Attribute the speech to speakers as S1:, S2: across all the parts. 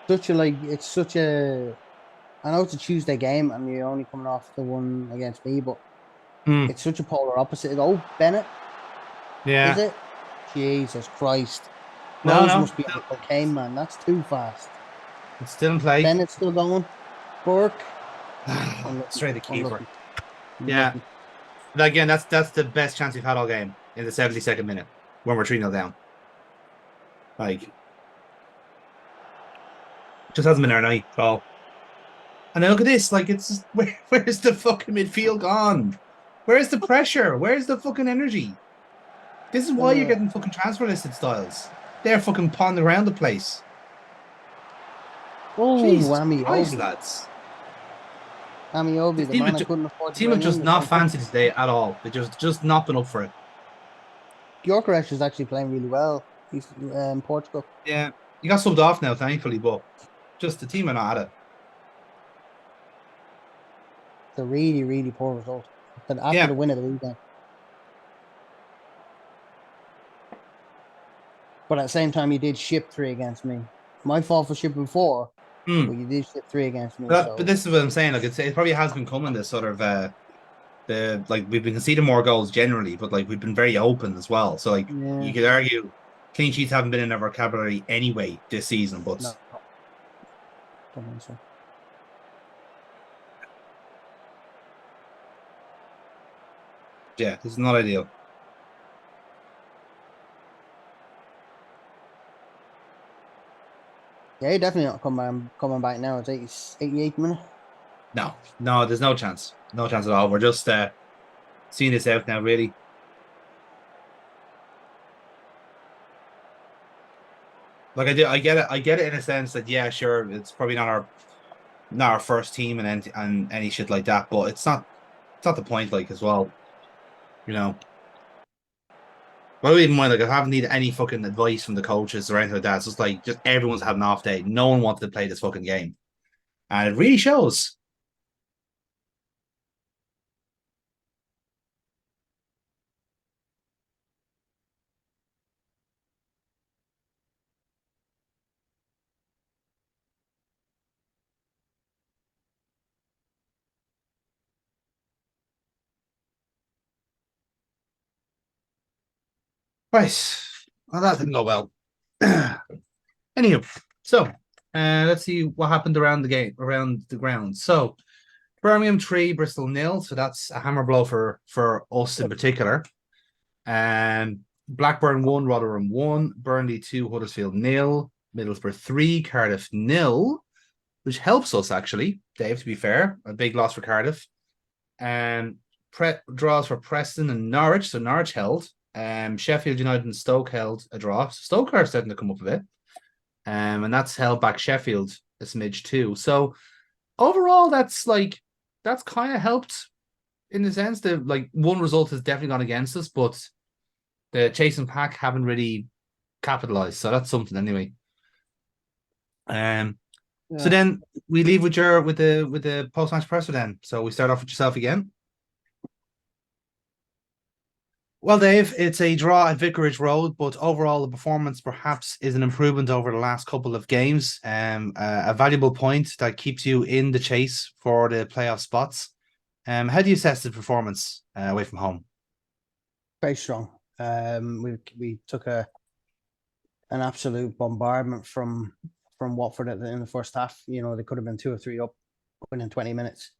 S1: such a it's such a. I know it's a Tuesday game, and you're only coming off the one against me, but
S2: Hmm.
S1: it's such a polar opposite. Oh, Bennett, is
S2: Yeah.
S1: it? Jesus Christ.
S2: No,
S1: Rose
S2: no.
S1: must be on cocaine, man. That's too fast.
S2: It's still in play.
S1: Bennett's still going. Burke, unlucky,
S2: Straight the keeper.
S1: unlucky,
S2: Yeah.
S1: unlucky.
S2: But again, that's the best chance we've had all game in the 72nd minute when we're 3-0 down. Like, just hasn't been our night at all. And then look at this. Like, it's just, where's the fucking midfield gone? Where's the pressure? Where's the fucking energy? This is why you're
S1: Uh,
S2: getting fucking transfer listed styles. They're fucking pawing around the place.
S1: oh,
S2: Jesus Christ,
S1: Amiobi.
S2: lads.
S1: Amiobi,
S2: This
S1: the
S2: team,
S1: man I couldn't afford to
S2: team have
S1: bring in
S2: just
S1: this
S2: not
S1: time.
S2: fancied today at all. They just not been up for it.
S1: Gyökeres is actually playing really well. He's in Portugal.
S2: Yeah, you got subbed off now, thankfully, but just the team are not at it.
S1: It's a really, really poor result. But after
S2: Yeah.
S1: the win of the weekend. But at the same time, you did ship three against me. My fault for shipping four, but
S2: Hmm.
S1: you did ship three against me.
S2: But
S1: So
S2: this is what I'm saying. Like it probably has been coming this sort of the like we've been conceding more goals generally, but like we've been very open as well. So like you
S1: yeah,
S2: could argue clean sheets haven't been in our vocabulary anyway this season, but
S1: no, don't think so.
S2: yeah, this is not ideal.
S1: Yeah, he definitely not coming back now. It's 88 minute.
S2: No, no, there's no chance. No chance at all. We're just seeing this out now, really. Like I get it in a sense that yeah, sure, it's probably not our first team and any shit like that, but it's not the point, like as well, you know. I don't even mind, like I haven't needed any fucking advice from the coaches or anything like that. It's just like just everyone's had an off day. No one wanted to play this fucking game. And it really shows. Right. Well, that didn't go well. Anywho, so let's see what happened around the game, around the ground. So Birmingham 3, Bristol nil. So that's a hammer blow for us in particular. Blackburn 1, Rotherham 1, Burnley 2, Huddersfield nil, Middlesbrough 3, Cardiff nil, which helps us actually, Dave, to be fair. A big loss for Cardiff. Um, draws for Preston and Norwich. So Norwich held. Sheffield United and Stoke held a draw. So Stoke are starting to come up a bit. And that's held back Sheffield a smidge too. So overall, that's kind of helped in the sense that like one result has definitely gone against us, but the chasing pack haven't really capitalized. So that's something anyway. Um, so
S1: Yeah.
S2: then we leave with your with the post match presser then. So we start off with yourself again. Well, Dave, it's a draw at Vicarage Road, but overall the performance perhaps is an improvement over the last couple of games. A valuable point that keeps you in the chase for the playoff spots. How do you assess the performance away from home?
S1: Very strong. We took an absolute bombardment from Watford in the first half. You know, they could have been two or three up within 20 minutes.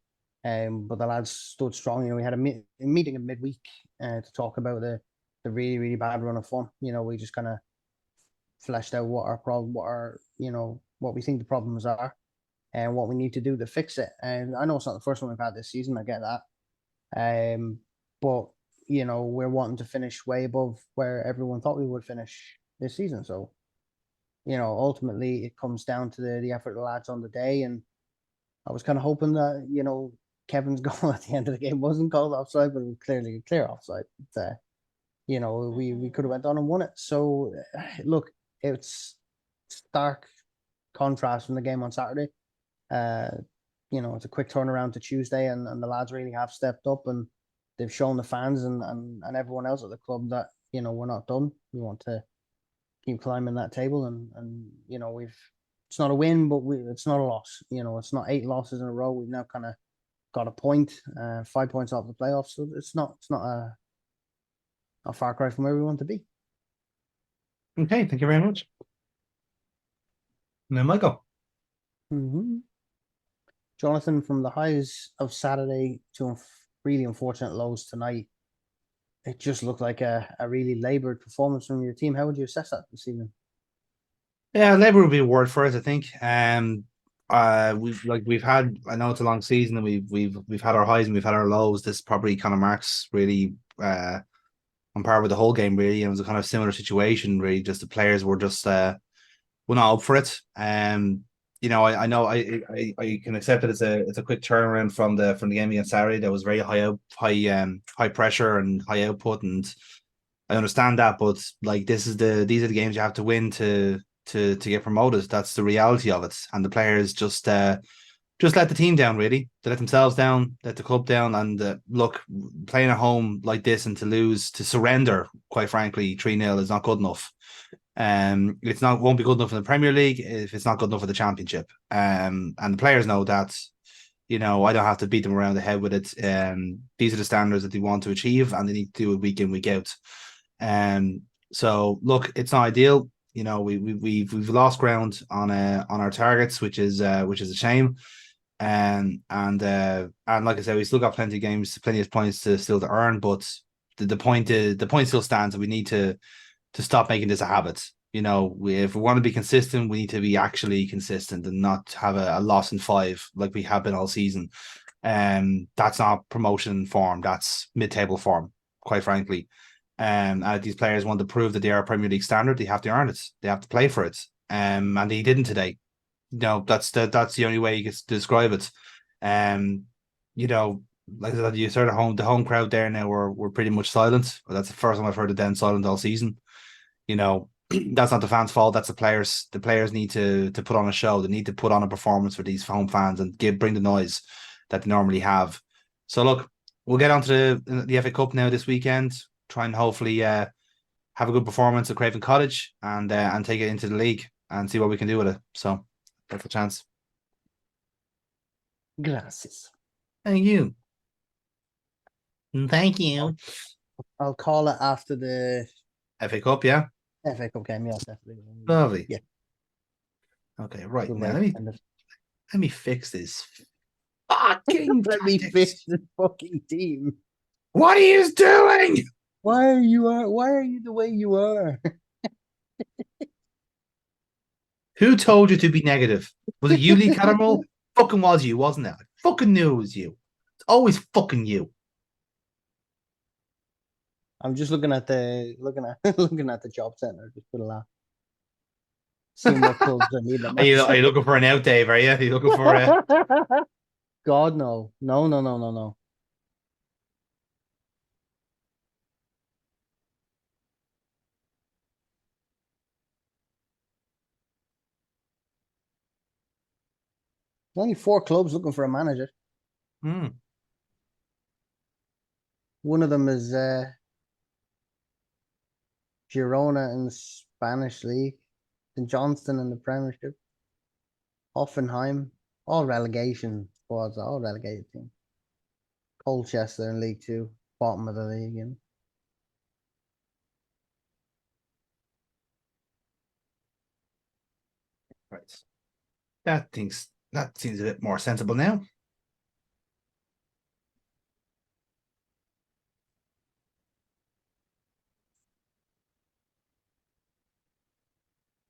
S1: But the lads stood strong. You know, we had a meeting in midweek to talk about the really, really bad run of form. You know, we just kind of fleshed out what we think the problems are and what we need to do to fix it. And I know it's not the first one we've had this season. I get that. But you know, we're wanting to finish way above where everyone thought we would finish this season. So, you know, ultimately it comes down to the effort of the lads on the day. And I was kind of hoping that, you know, Kevin's goal at the end of the game wasn't called offside, but it was clearly a clear offside. You know, we could have went on and won it. So look, it's stark contrast from the game on Saturday. Uh, you know, it's a quick turnaround to Tuesday, and the lads really have stepped up and they've shown the fans and everyone else at the club that, you know, we're not done. We want to keep climbing that table, and you know, it's not a win, but it's not a loss. It's not 8 losses in a row. We've now kind of got a point, 5 points off the playoffs. So it's not a far cry from where we want to be.
S2: Okay, thank you very much. Now, Michael.
S1: Mm-hmm. Jonathan, from the highs of Saturday to really unfortunate lows tonight, it just looked like a really laboured performance from your team. How would you assess that this evening?
S2: Yeah, Labour would be a word for it, I think. We've had, I know it's a long season and we've had our highs and we've had our lows. This probably kind of marks really on par with the whole game, really. It was a kind of similar situation, really. Just the players were just were not up for it. I know I can accept that it's a quick turnaround from the game against Saturday. That was very high pressure and high output, and I understand that. But like these are the games you have to win to get promoted. That's the reality of it, and the players just let the team down. Really, they let themselves down, let the club down, and look, playing at home like this and to lose, to surrender, quite frankly, 3-0 is not good enough. It's not won't be good enough in the Premier League if it's not good enough for the Championship. And the players know that. I don't have to beat them around the head with it. These are the standards that they want to achieve, and they need to do it week in, week out. So look, it's not ideal. We've lost ground on our targets, which is a shame. And like I said, we still got plenty of games, plenty of points to earn, but the point still stands, and we need to stop making this a habit. If we want to be consistent, we need to be actually consistent and not have a loss in 5 like we have been all season. That's not promotion form. That's mid-table form, quite frankly. And these players want to prove that they are Premier League standard. They have to earn it. They have to play for it. And they didn't today. That's the only way you can describe it. Like I said, you said the home crowd there now were pretty much silent. That's the first time I've heard it then silent all season. That's not the fans' fault. That's the players. The players need to put on a show. They need to put on a performance for these home fans and bring the noise that they normally have. So look, we'll get onto the FA Cup now this weekend. Try and hopefully have a good performance at Craven Cottage and take it into the league and see what we can do with it. So that's a chance.
S1: Gracias.
S2: Thank you. Thank you.
S1: I'll call it after the
S2: FA Cup, yeah.
S1: FA Cup game. Yeah, definitely.
S2: Lovely.
S1: Yeah.
S2: Okay, right.
S1: Good
S2: Now
S1: way
S2: let me fix this fucking
S1: let me fix the fucking team.
S2: What are you doing?
S1: Why are you the way you are?
S2: Who told you to be negative? Was it you, Lee Cattermole? Fucking was you, wasn't it? I fucking knew it was you. It's always fucking you.
S1: I'm just looking at the job center just for a laugh. Seeing what clubs I need them.
S2: Are you looking for an out, Dave? Are you? Are you looking for a
S1: God, no. No. Only 4 clubs looking for a manager. One of them is Girona in the Spanish league, and Johnston in the Premiership, Hoffenheim, all relegation squads, all relegated teams. Colchester in League Two, bottom of the league.
S2: Right. That seems a bit more sensible now.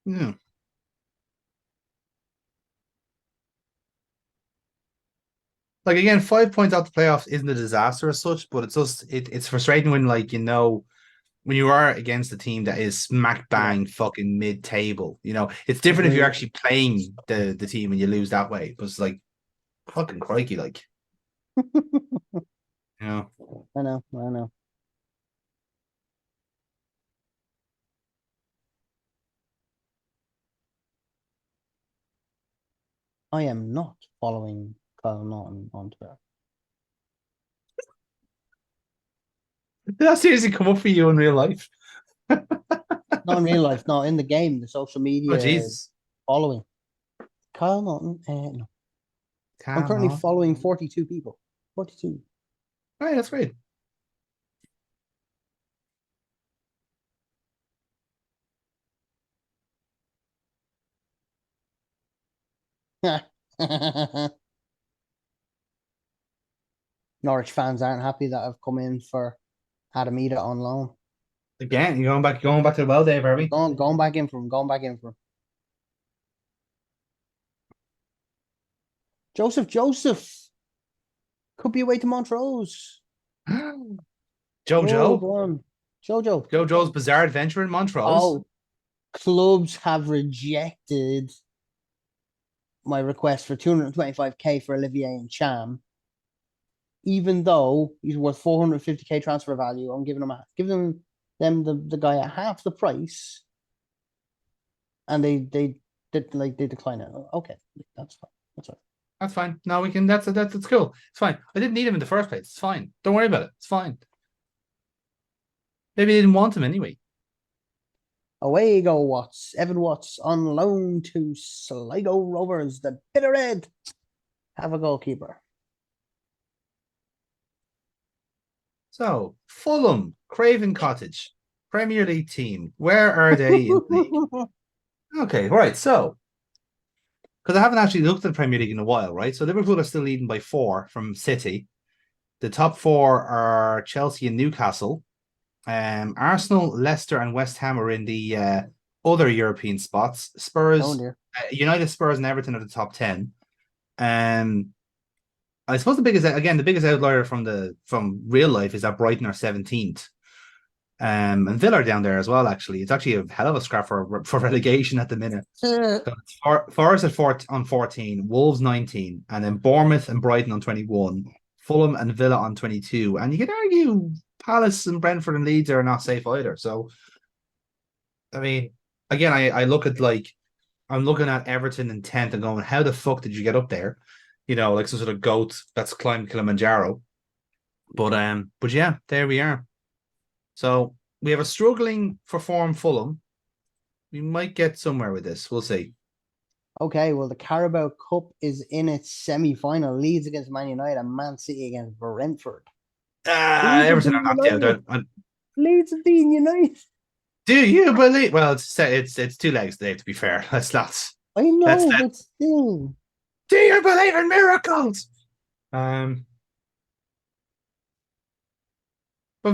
S2: Yeah. Like again, 5 points out the playoffs isn't a disaster as such, but it's frustrating when when you are against a team that is smack bang fucking mid table. It's different if you're actually playing the team and you lose that way. But it's like fucking crikey, like
S1: I know. I am not following Kyle Norton on Twitter.
S2: Did that seriously come up for you in real life?
S1: Not in real life, no, in the game, the social
S2: Oh
S1: media
S2: Jesus.
S1: following. Kyle Naughton. No. I'm
S2: Cal,
S1: currently
S2: no.
S1: following 42 people. 42.
S2: All right, that's great.
S1: Norwich fans aren't happy that I've come in for Adamita on loan.
S2: Again, you're going back to the well, Dave, are we?
S1: Going back in for him. Going back in for him. Joseph could be away to Montrose. Oh,
S2: Jojo.
S1: go on. Jojo.
S2: Jojo's bizarre adventure in Montrose.
S1: Oh, clubs have rejected my request for 225k for Olivier and Cham, even though he's worth 450k transfer value. I'm giving them the guy at half the price, and they decline it. Okay, that's fine. That's fine.
S2: That's fine. No, we can. That's cool. It's fine. I didn't need him in the first place. It's fine. Don't worry about it. It's fine. Maybe they didn't want him anyway.
S1: Away you go, Watts. Evan Watts on loan to Sligo Rovers, the Bitter Red. Have a goalkeeper.
S2: So, Fulham, Craven Cottage, Premier League team. Where are they in the league? Okay, right. So, because I haven't actually looked at the Premier League in a while, right? So, Liverpool are still leading by 4 from City. The top 4 are Chelsea and Newcastle. Arsenal, Leicester, and West Ham are in the other European spots.
S1: Oh
S2: Spurs,
S1: dear.
S2: United, Spurs, and Everton are the top 10. I suppose the biggest outlier from real life is that Brighton are 17th. And Villa are down there as well, actually. It's actually a hell of a scrap for relegation at the minute. So it's Forest on 14, Wolves 19, and then Bournemouth and Brighton on 21, Fulham and Villa on 22. And you could argue Palace and Brentford and Leeds are not safe either. So, I mean, again, I look at I'm looking at Everton in 10th and going, how the fuck did you get up there? You know, like some sort of goat that's climbed Kilimanjaro. But yeah, there we are. So we have a struggling for form Fulham. We might get somewhere with this. We'll see.
S1: Okay, well, the Carabao Cup is in its semi-final. Leeds against Man United and Man City against Brentford. Leeds have
S2: Everton
S1: beaten
S2: are knocked out.
S1: United. Leeds have beaten United.
S2: Do you believe? Well, it's 2 legs today. To be fair, let's not.
S1: I know, but still.
S2: Do you believe in miracles? But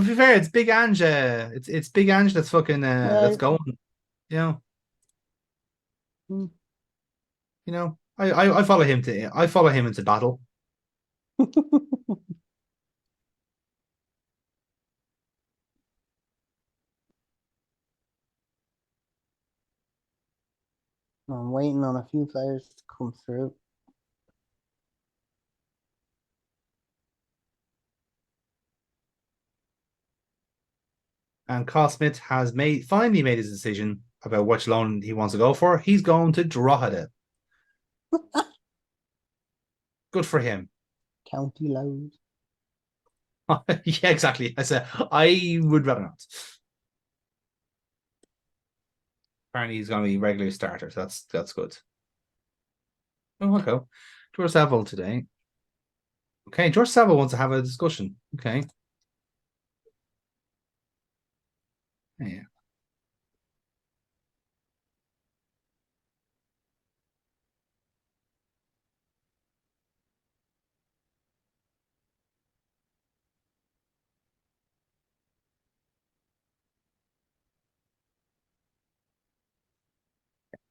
S2: to be fair, it's Big Ange. It's Big Ange that's fucking that's going. You know.
S1: Hmm.
S2: I follow him into battle.
S1: I'm waiting on a few players to come through.
S2: And Carl Smith has finally made his decision about which loan he wants to go for. He's going to Drogheda. Good for him.
S1: County Loud.
S2: Yeah, exactly. I would rather not. Apparently, he's going to be regular starter. So that's good. Oh, okay. George Savile today. Okay, George Savile wants to have a discussion. Okay. Yeah.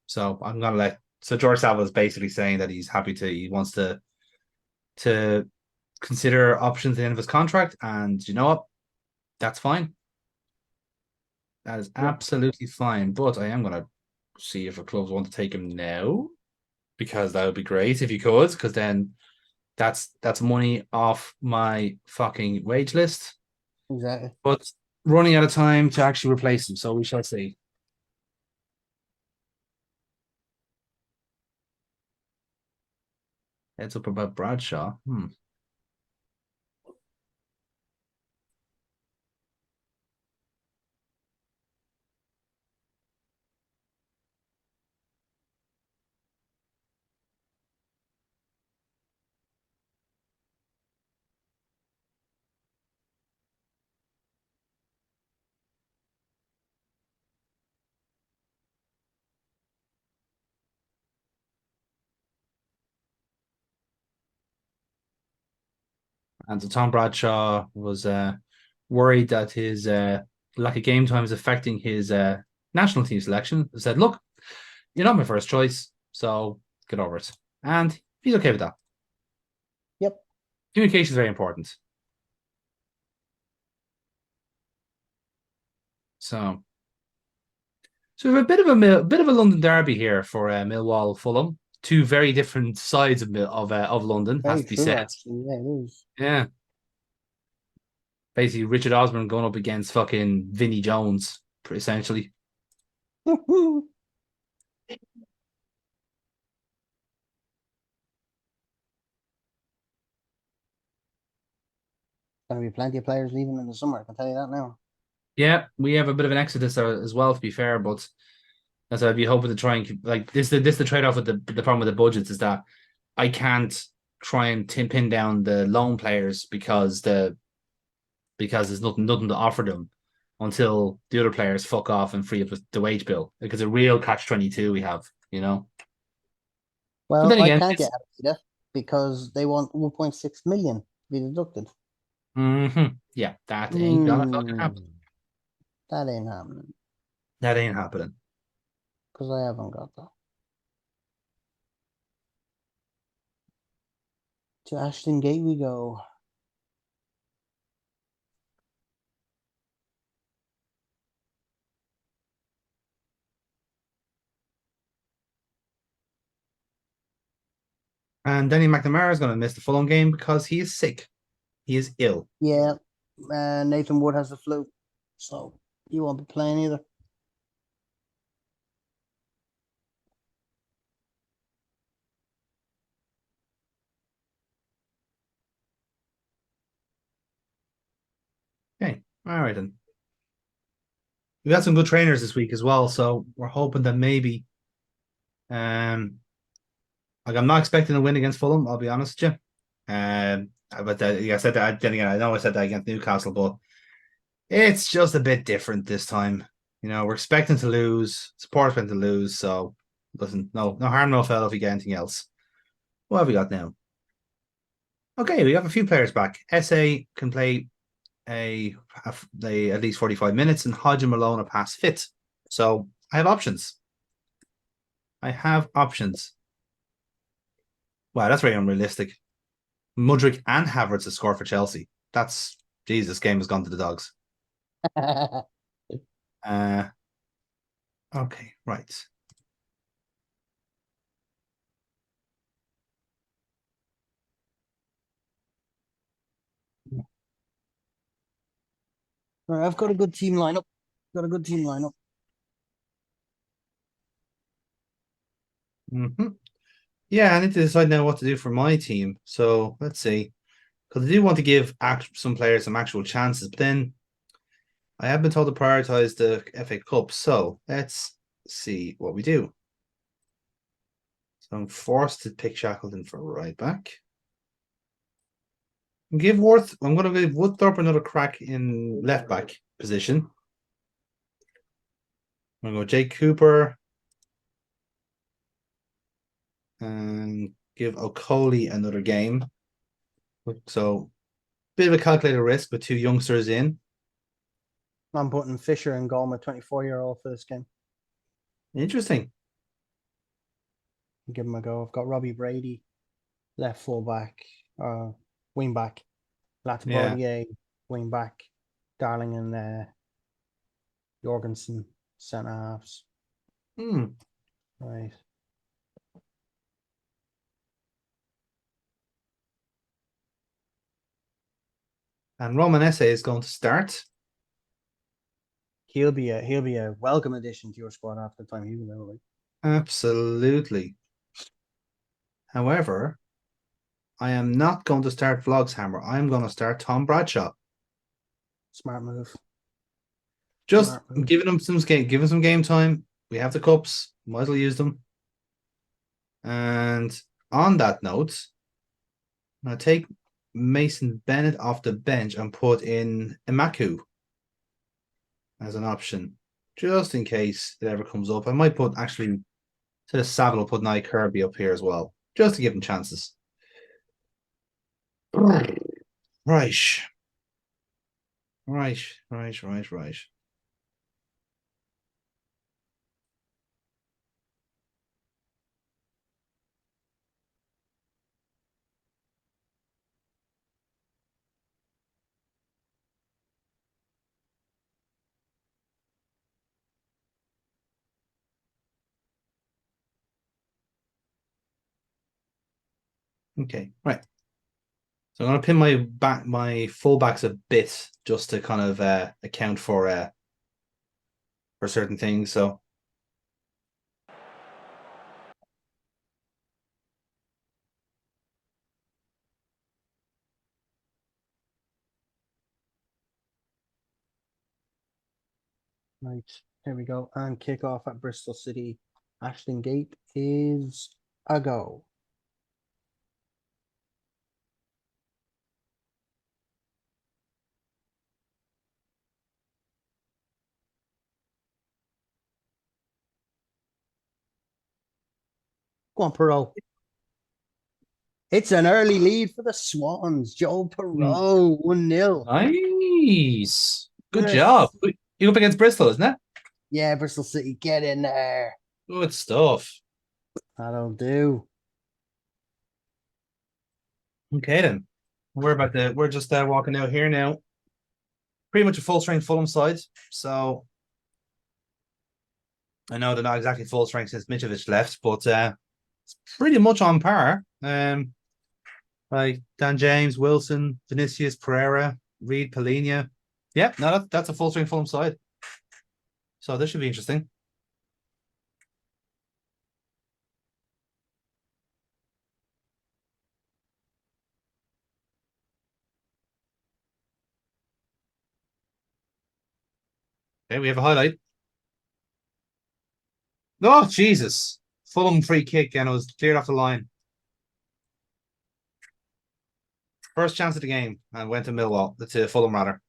S2: So I'm gonna let. So George Savile is basically saying that he wants to consider options at the end of his contract, and you know what? That's fine. That is
S1: Yep,
S2: absolutely fine. But I am gonna see if the clubs want to take him now, because that would be great if you could, because then that's money off my fucking wage list.
S1: exactly.
S2: But running out of time to actually replace him, so we shall see. Heads up about Bradshaw. And so Tom Bradshaw was worried that his lack of game time is affecting his national team selection. He said, "Look, you're not my first choice, so get over it." And he's okay with that.
S1: Yep.
S2: Communication is very important. So, so we have a bit of a London derby here for Millwall Fulham. Two very different sides of London, has
S1: Very
S2: to be
S1: true,
S2: said.
S1: actually. Yeah, it is.
S2: Yeah, basically Richard Osman going up against fucking Vinnie Jones, essentially.
S1: Gonna be plenty of players leaving in the summer. I can tell you that now.
S2: Yeah, we have a bit of an exodus as well, to be fair, but as I'd be hoping to try and keep, like this the trade off with the problem with the budgets is that I can't try and pin down the loan players because there's nothing to offer them until the other players fuck off and free up the wage bill. Like it's a real catch-22 we have, you know. But
S1: Well,
S2: then
S1: I
S2: again,
S1: can't
S2: it's
S1: get out of that because they want 1.6 million to be deducted.
S2: yeah, that ain't gonna fucking
S1: Hmm,
S2: happen.
S1: that ain't happening
S2: That ain't happening.
S1: because I haven't got that. To Ashton Gate we go.
S2: And Danny McNamara is gonna miss the Fulham game because he is sick. He is ill.
S1: Yeah, Nathan Wood has the flu, so he won't be playing either.
S2: Okay. All right then. We got some good trainers this week as well, so we're hoping that maybe like I'm not expecting a win against Fulham, I'll be honest with you. But I said that then again, I know I said that against Newcastle, but it's just a bit different this time. You know, we're expecting to lose, support expecting to lose, so listen, no harm, no foul if we get anything else. What have we got now? Okay, we have a few players back. SA can play a at least 45 minutes, and Hodge and Malone are past fit. So I have options. I have options. Wow, that's very unrealistic. Mudrick and Havertz have scored for Chelsea. That's Jesus. Game has gone to the dogs. Uh, okay, right.
S1: Right, I've got a good team lineup. Got a good team lineup.
S2: Yeah, I need to decide now what to do for my team. So let's see, because I do want to give some players some actual chances, but then I have been told to prioritize the FA Cup. So let's see what we do. So I'm forced to pick Shackleton for right back. Give Worth. I'm going to give Woodthorpe another crack in left back position. I'm going to go Jake Cooper and give Okoli another game. So, bit of a calculated risk with two youngsters in.
S1: I'm putting Fisher in goal, my 24-year-old for this game.
S2: Interesting.
S1: Give him a go. I've got Robbie Brady, left full back, wing back,
S2: Yeah.
S1: Latibaudier, wing back, Darling and Jorgensen, centre halves. Right.
S2: And Roman Esse is going to start.
S1: He'll be a welcome addition to your squad after the time he's available.
S2: Absolutely. However, I am not going to start Vlogshammer. I'm going to start Tom Bradshaw.
S1: Smart move.
S2: Just giving him some game time. We have the cups. Might as well use them. And on that note, I take Mason Bennett off the bench and put in Imaku as an option, just in case it ever comes up. I might put actually to the Savile, I'll put Nye Kirby up here as well, just to give him chances. Right. Right. Okay. Right. So I'm gonna pin my fullbacks a bit just to kind of account for certain things. So
S1: Right, here we go. And kickoff at Bristol City. Ashton Gate is a go. Go on, Perot. It's an early lead for the Swans. Joe Perot, 1-0.
S2: nice. Good job.
S1: Yes.
S2: You up against Bristol, isn't it?
S1: Yeah, Bristol City, get in there.
S2: Good stuff.
S1: That'll do.
S2: Okay then. We're just walking out here now. Pretty much a full strength Fulham side. So I know they're not exactly full strength since Mitrovic left, but it's pretty much on par. Like Dan James, Wilson, Vinicius, Pereira, Reed, Polina. Yeah, no, that's a full strength Fulham side. So this should be interesting. Okay, we have a highlight. Oh, Jesus. Fulham free kick and it was cleared off the line. First chance of the game and went to Millwall. To Fulham rather.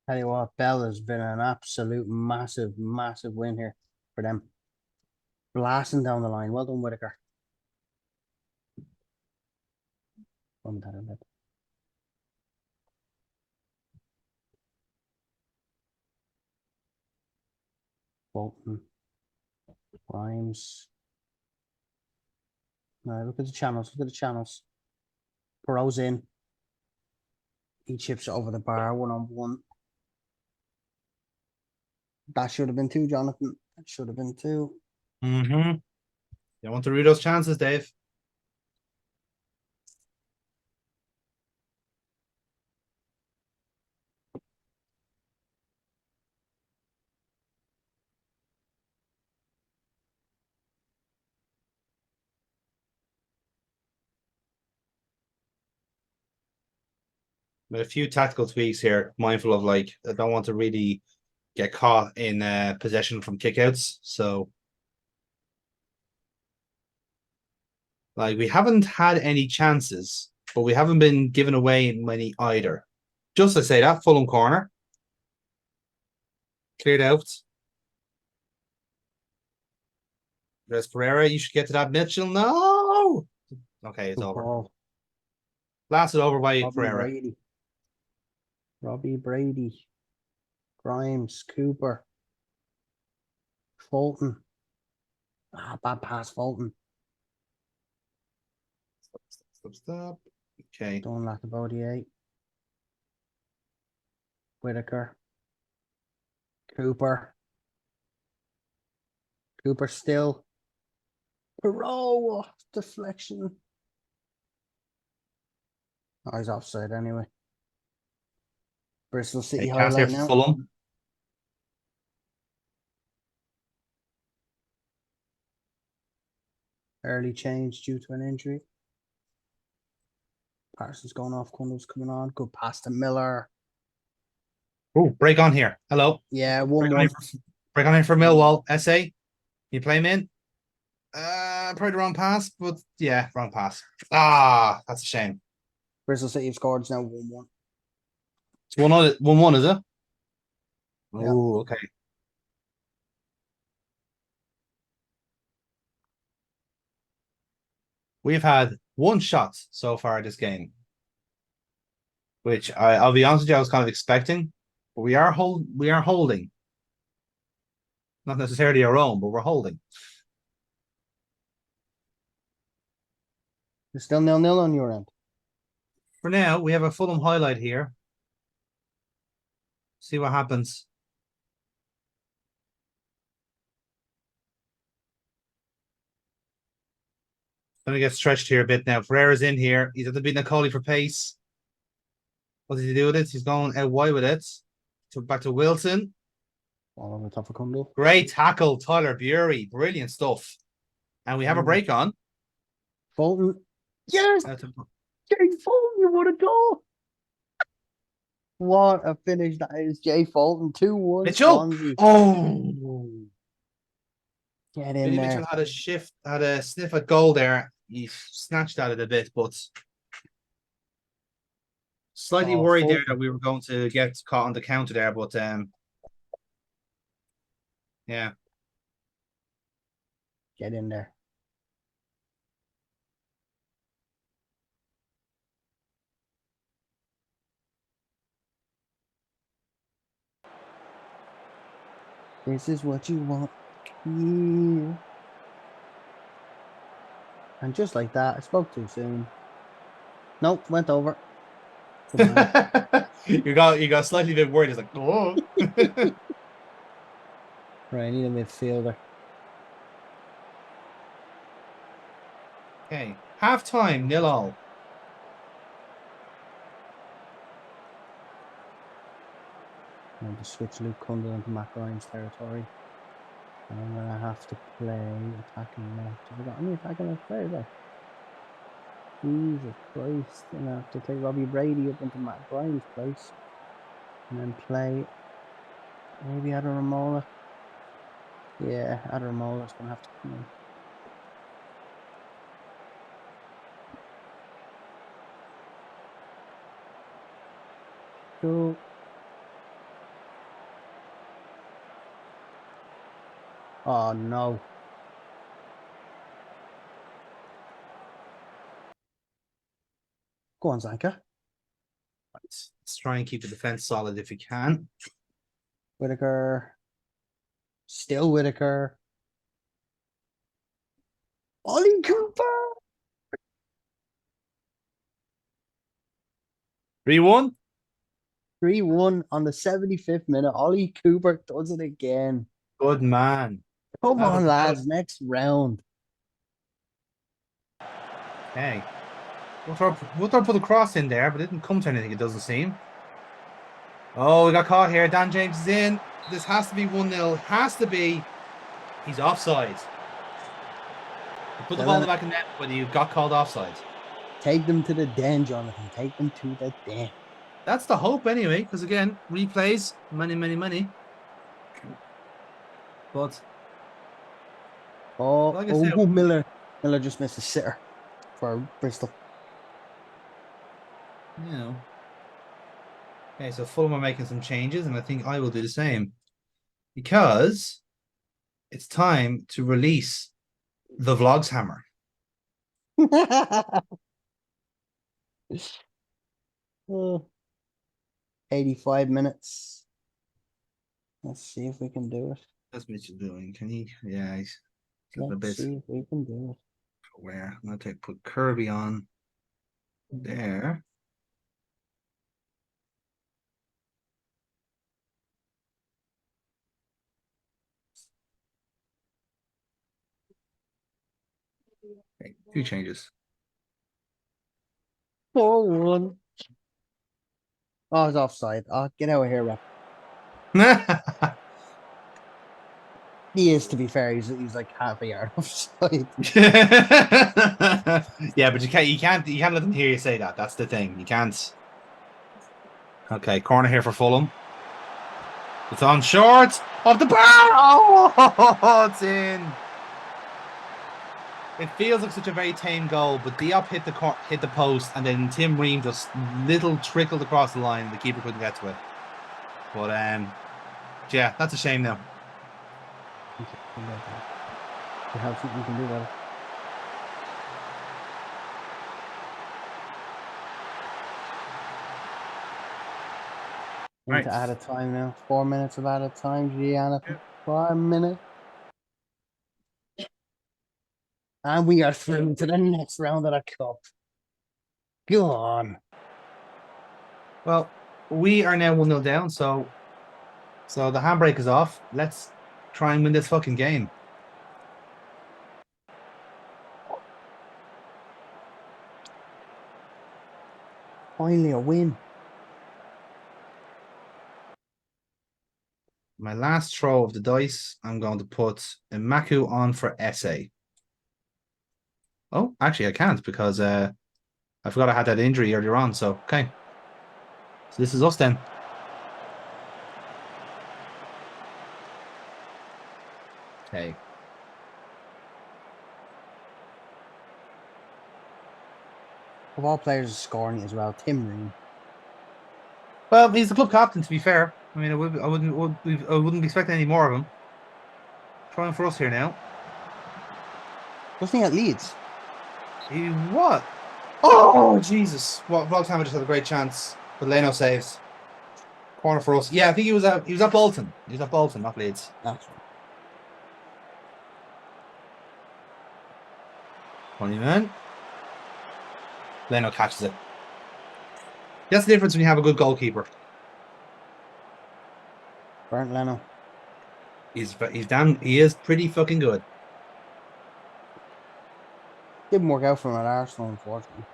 S1: Tell you what, Bell has been an absolute massive, massive win here for them. Blasting down the line. Well done, Whitaker. Bolton. Grimes. No, look at the channels. Look at the channels. Perot's in. He chips it over the bar, 1-on-1. That should have been two, Jonathan. That should have been two.
S2: Mm-hmm. You want to read those chances, Dave? With a few tactical tweaks here, mindful of like I don't want to really get caught in possession from kickouts. So like we haven't had any chances, but we haven't been given away many either. Just to say that, Fulham corner. Cleared out. There's Pereira. You should get to that Mitchell. No. Okay, it's
S1: Good
S2: over.
S1: ball.
S2: Blasted over by
S1: Robbie
S2: Pereira.
S1: Brady. Robbie Brady. Grimes. Cooper. Fulton. Bad pass, Fulton.
S2: Stop. Okay.
S1: Don't lack about the 8. Whitaker. Cooper. Cooper still. Perot. Deflection. Oh, he's offside anyway. Bristol City
S2: Hey, chance here
S1: highlight
S2: for
S1: now.
S2: Fulham.
S1: Early change due to an injury. Parsons going off, Cundle's coming on. Good pass to Miller.
S2: Oh, break on here. Hello.
S1: Yeah,
S2: Break on
S1: 1-1.
S2: here break on here for Millwall. SA. You play him in? Probably the wrong pass, but yeah, wrong pass. Ah, that's a shame.
S1: Bristol City have scored. It's now 1-1.
S2: It's 1-1, is it?
S1: Yeah.
S2: Oh, okay. We've had one shot so far this game. which I'll be honest with you, I was kind of expecting. But we are holding. Not necessarily our own, but we're holding.
S1: It's still 0-0 on your end.
S2: For now, we have a Fulham highlight here. See what happens. Gonna get stretched here a bit now. Ferreira's in here. He's at the beat Nicoli for pace. What does he do with it? He's going out wide with it. Back to Wilson.
S1: All over top of Cundle.
S2: Great tackle, Tyler Bury. Brilliant stuff. And we have a break on.
S1: Fulton. Yes! Jay Fulton, you want to go? What a finish that is. Jay Fulton, 2-1.
S2: Mitchell.
S1: Swansea.
S2: Oh.
S1: Get in
S2: Billy
S1: there.
S2: Mitchell had a sniff at goal there. He snatched at it a bit, but slightly worried
S1: Fulton.
S2: there that we were going to get caught on the counter there, but yeah.
S1: Get in there. This is what you want. Yeah. And just like that, I spoke too soon. Nope, went over.
S2: you got slightly bit worried. It's like, oh.
S1: Right, I need a midfielder.
S2: Okay, half time, 0-0.
S1: I'm going to switch Luke Cundle into Matt Ryan's territory. And I'm going to have to play attacking left. Have I got any attacking left players there? Jesus Christ. I'm going to have to take Robbie Brady up into Matt Ryan's place. And then play maybe Adam Ramola. Yeah, Adam Ramola's going to have to come in. Cool. Oh no. Go on, Zanka.
S2: Let's try and keep the defense solid if we can.
S1: Whitaker. Still Whitaker. Ollie Cooper.
S2: 3-1.
S1: 3-1 on the 75th minute. Ollie Cooper does it again.
S2: Good man.
S1: Come on, lads. Next round.
S2: Okay. We'll put a cross in there, but it didn't come to anything, it doesn't seem. Oh, we got caught here. Dan James is in. This has to be 1-0. Has to be. He's offside. You put the ball in the back of net, but you got called offside.
S1: Take them to the den, Jonathan. Take them to the den.
S2: That's the hope anyway, because again, replays, money. But like I said,
S1: Miller just missed a sitter for Bristol.
S2: You know. Okay, so Fulham are making some changes, and I think I will do the same. Because it's time to release the Vlogs Hammer.
S1: 85 minutes. Let's see if we can do it.
S2: That's Mitchell doing. Can he? Yeah, he's
S1: Let's
S2: a bit.
S1: see if we can do it.
S2: Where I'm gonna put Kirby on there. Okay, 2 changes.
S1: 4-1. Oh, it's offside. Oh, get out of here, rep. He is, to be fair. He's like half a yard offside.
S2: Yeah, but you can't let them hear you say that. That's the thing. You can't. Okay, corner here for Fulham. It's on short of the bar. Oh, it's in. It feels like such a very tame goal, but Diop hit the post, and then Tim Ream just little trickled across the line. The keeper couldn't get to it. But yeah, that's a shame now.
S1: We have something we can do about it.
S2: Right.
S1: Into added time now. 4 minutes of added time. Gianna,
S2: Yeah.
S1: 1 minute. And we are through to the next round of the cup. Go on.
S2: Well, we are now 1-0 down, so the handbrake is off. Let's try and win this fucking game.
S1: Finally a win.
S2: My last throw of the dice, I'm going to put Imaku on for SA. Oh, actually, I can't because I forgot I had that injury earlier on. So, okay. So this is us then. Okay.
S1: Of all players scoring as well, Tim Ream.
S2: Well, he's the club captain, to be fair. I mean, I wouldn't be expecting any more of him. Trying for us here now.
S1: Wasn't he at Leeds?
S2: He what? Oh, Jesus. What? Volkhammer just had a great chance. But Leno saves. Corner for us. Yeah, I think he was at Bolton. He was at Bolton, not Leeds.
S1: That's right.
S2: Funny man. Leno catches it. That's the difference when you have a good goalkeeper.
S1: Bernd Leno.
S2: He's damn. He is pretty fucking good.
S1: Didn't work out for him at Arsenal, unfortunately.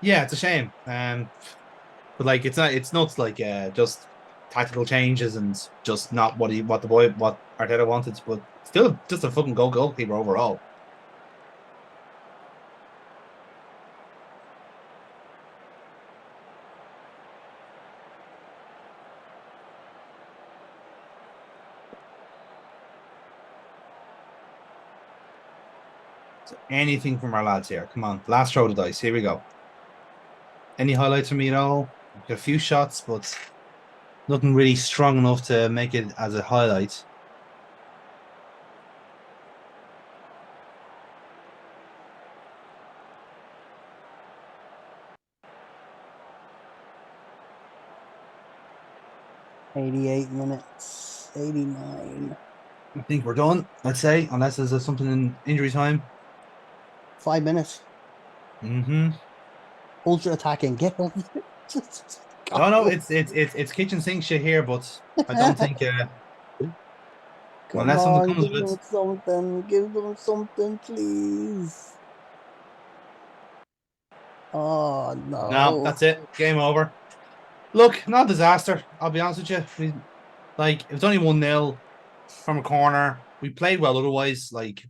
S2: Yeah, it's a shame. But like it's not like just tactical changes and just not what Arteta wanted, but still just a fucking goalkeeper overall. So anything from our lads here. Come on, last throw of the dice. Here we go. Any highlights from me at all? Got a few shots, but nothing really strong enough to make it as a highlight.
S1: '88 minutes. 89.
S2: I think we're done. I'd say, unless there's something in injury time.
S1: 5 minutes.
S2: Mm-hmm.
S1: Hold your attacking. Get on.
S2: Oh no, it's kitchen sink shit here, but I don't think
S1: Come
S2: unless something
S1: on,
S2: comes
S1: give
S2: of it.
S1: them something. Give them something, please. Oh
S2: No,
S1: no.
S2: that's it. Game over. Look, not a disaster. I'll be honest with you. It was only 1-0 from a corner. We played well otherwise. Like,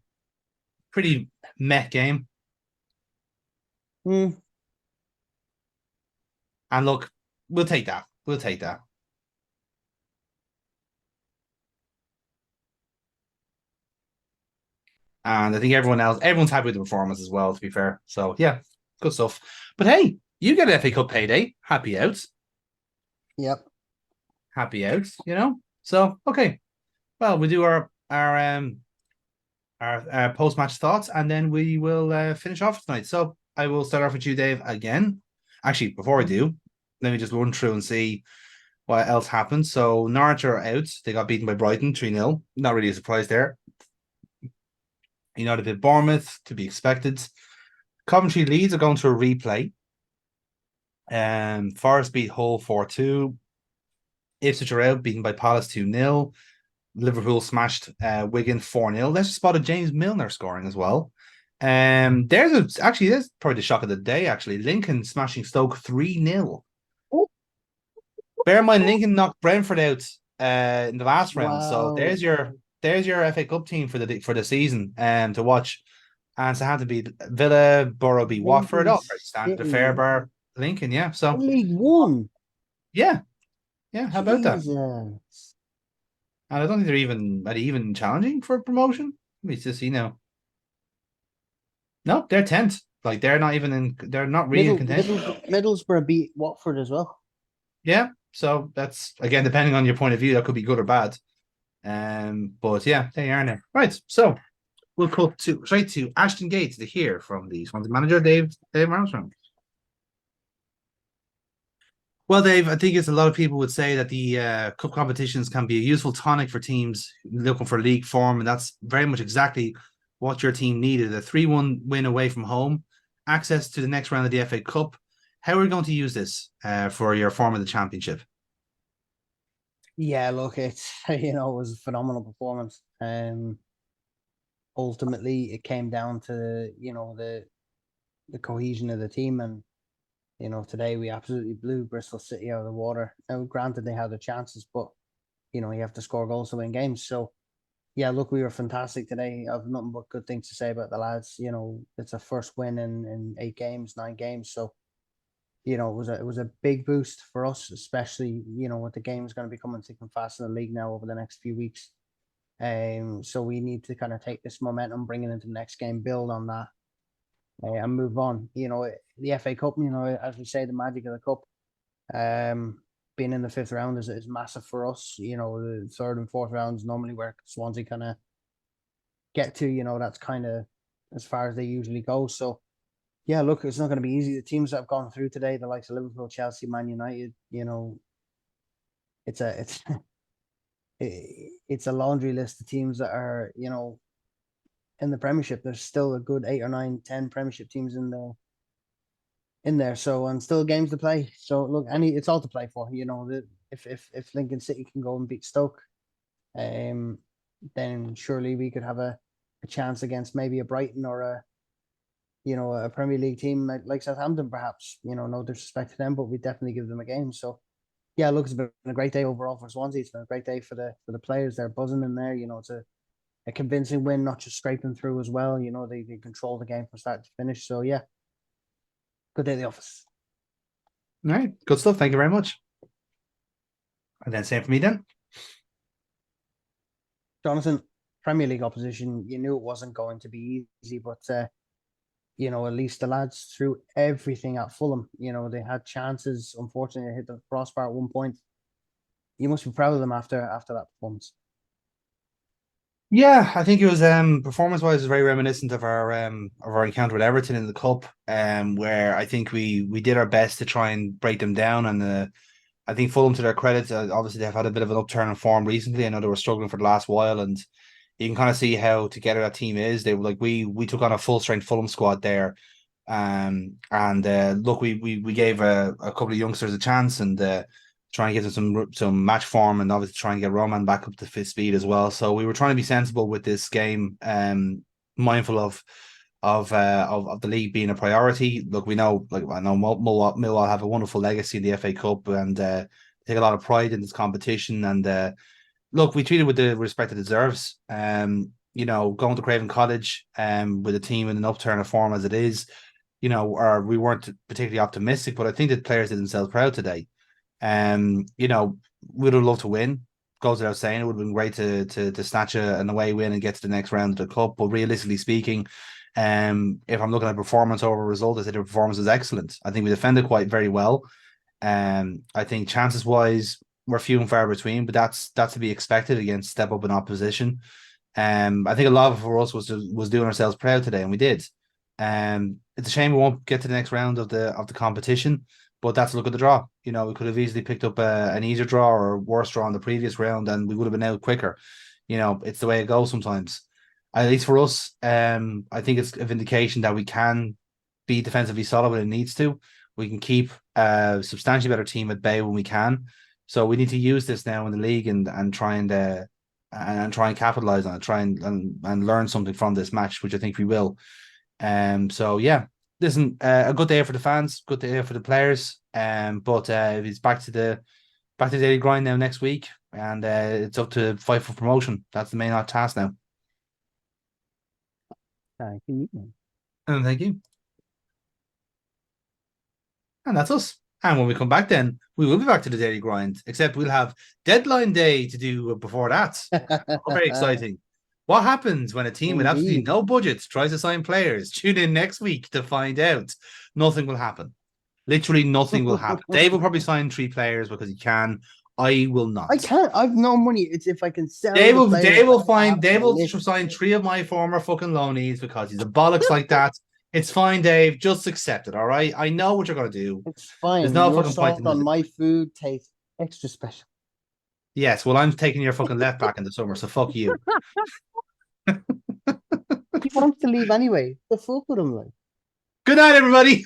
S2: pretty meh game.
S1: Hmm.
S2: And look, we'll take that. We'll take that. And I think everyone's happy with the performance as well, to be fair. So, yeah, good stuff. But hey, you get FA Cup payday. Happy out.
S1: Yep.
S2: Happy out, you know? So, okay. Well, we do our post-match thoughts, and then we will finish off tonight. So I will start off with you, Dave, again. Actually, before I do, let me just run through and see what else happened. So Norwich are out. They got beaten by Brighton 3-0. Not really a surprise there. United beat Bournemouth, to be expected. Coventry Leeds are going to a replay. Forest beat Hull 4-2. Ipswich are out, beaten by Palace 2-0. Liverpool smashed Wigan 4-0. Let's just spotted James Milner scoring as well. There's probably the shock of the day, actually. Lincoln smashing Stoke 3-0. Bear in mind, Lincoln knocked Brentford out in the last round. So
S1: Wow.
S2: there's your FA Cup team for the season to watch. And so had to be Villa, Borough beat Watford.
S1: Lincoln
S2: Oh, very standard. The
S1: City.
S2: Fairbar, Lincoln, yeah. So
S1: League One.
S2: yeah. How about that?
S1: Jesus.
S2: And I don't think are they even challenging for promotion? Let me just see now. No, they're 10th. Like they're not really in contention.
S1: Middlesbrough beat Watford as well.
S2: Yeah. So that's again depending on your point of view, that could be good or bad. But yeah, they are now. Right. So we'll cut straight to Ashton Gates to hear from the Swansea manager, Dave Armstrong. Well, Dave, I think it's a lot of people would say that the cup competitions can be a useful tonic for teams looking for league form, and that's very much exactly what your team needed. A 3-1 win away from home, access to the next round of the FA Cup. How are we going to use this for your form of the championship?
S1: Yeah, look, it's it was a phenomenal performance. Ultimately, it came down to the cohesion of the team, and today we absolutely blew Bristol City out of the water. Now, granted, they had their chances, but you have to score goals to win games. So yeah, look, we were fantastic today. I've nothing but good things to say about the lads. It's a first win in 8 games, 9 games. So it was a big boost for us, especially with the games going to be coming thick and fast in the league now over the next few weeks. So we need to kind of take this momentum, bring it into the next game, build on that, and move on. The FA Cup, as we say, the magic of the cup. Being in the fifth round is massive for us. The third and fourth rounds normally where Swansea kind of get to. That's kind of as far as they usually go. So yeah, look, it's not going to be easy. The teams that have gone through today, the likes of Liverpool, Chelsea, Man United, it's it's a laundry list of teams that are in the Premiership. There's still a good 8 or 9, 10 Premiership teams in there. So and still games to play. So look, it's all to play for. If Lincoln City can go and beat Stoke, then surely we could have a chance against maybe a Brighton or a Premier League team like Southampton, perhaps. No disrespect to them, but we definitely give them a game. So yeah, look, it's been a great day overall for Swansea. It's been a great day for the players. They're buzzing in there. It's a convincing win, not just scraping through as well. They control the game from start to finish. So yeah, good day at the office.
S2: All right, good stuff. Thank you very much. And then same for me then.
S1: Jonathan, Premier League opposition, you knew it wasn't going to be easy, but at least the lads threw everything at Fulham. They had chances. Unfortunately, they hit the crossbar at one point. You must be proud of them after that performance.
S2: Yeah, I think it was performance wise very reminiscent of our encounter with Everton in the cup, where I think we did our best to try and break them down, and I think Fulham, to their credit, obviously they've had a bit of an upturn in form recently. I know they were struggling for the last while, and you can kind of see how together that team is. They were like we took on a full strength Fulham squad there, and look, we gave a couple of youngsters a chance and try and get some match form, and obviously try and get Roman back up to fit speed as well. So we were trying to be sensible with this game, mindful of the league being a priority. Look, we know, like I know Millwall have a wonderful legacy in the FA Cup and take a lot of pride in this competition. And look, we treated with the respect it deserves. Going to Craven Cottage with a team in an upturn of form as it is, or we weren't particularly optimistic, but I think the players did themselves proud today. We'd have loved to win. Goes without saying, it would have been great to snatch an away win and get to the next round of the cup. But realistically speaking, if I'm looking at performance over result, I say the performance was excellent. I think we defended quite very well. I think chances wise we're few and far between, but that's to be expected against step up in opposition. I think a lot of it for us was doing ourselves proud today, and we did. It's a shame we won't get to the next round of the competition, but that's a look at the draw. We could have easily picked up an easier draw or a worse draw in the previous round, and we would have been out quicker. It's the way it goes sometimes. At least for us, I think it's a vindication that we can be defensively solid when it needs to. We can keep a substantially better team at bay when we can. So we need to use this now in the league and try and try and capitalize on it, try and learn something from this match, which I think we will. So yeah, listen, a good day for the fans, good day for the players. But it's back to the daily grind now next week, and it's up to fight for promotion. That's the main task now.
S1: Thank you.
S2: And thank you. And that's us. And when we come back, then we will be back to the daily grind, except we'll have deadline day to do before that. Very exciting. What happens when a team with absolutely no budgets tries to sign players? Tune in next week to find out. Nothing will happen. Literally nothing will happen. Dave will probably sign 3 players because he can. I will not.
S1: I can't. I've no money. It's if I can sell.
S2: Dave will sign 3 of my former fucking loanies because he's a bollocks like that. It's fine, Dave. Just accept it, all right? I know what you're going to do.
S1: It's
S2: There's
S1: fine.
S2: no
S1: Your
S2: fucking point
S1: salt
S2: in
S1: on
S2: it.
S1: my food tastes extra special.
S2: Yes, well, I'm taking your fucking left back in the summer, so fuck you.
S1: He wants to leave anyway. The fuck with him, like.
S2: Good night, everybody.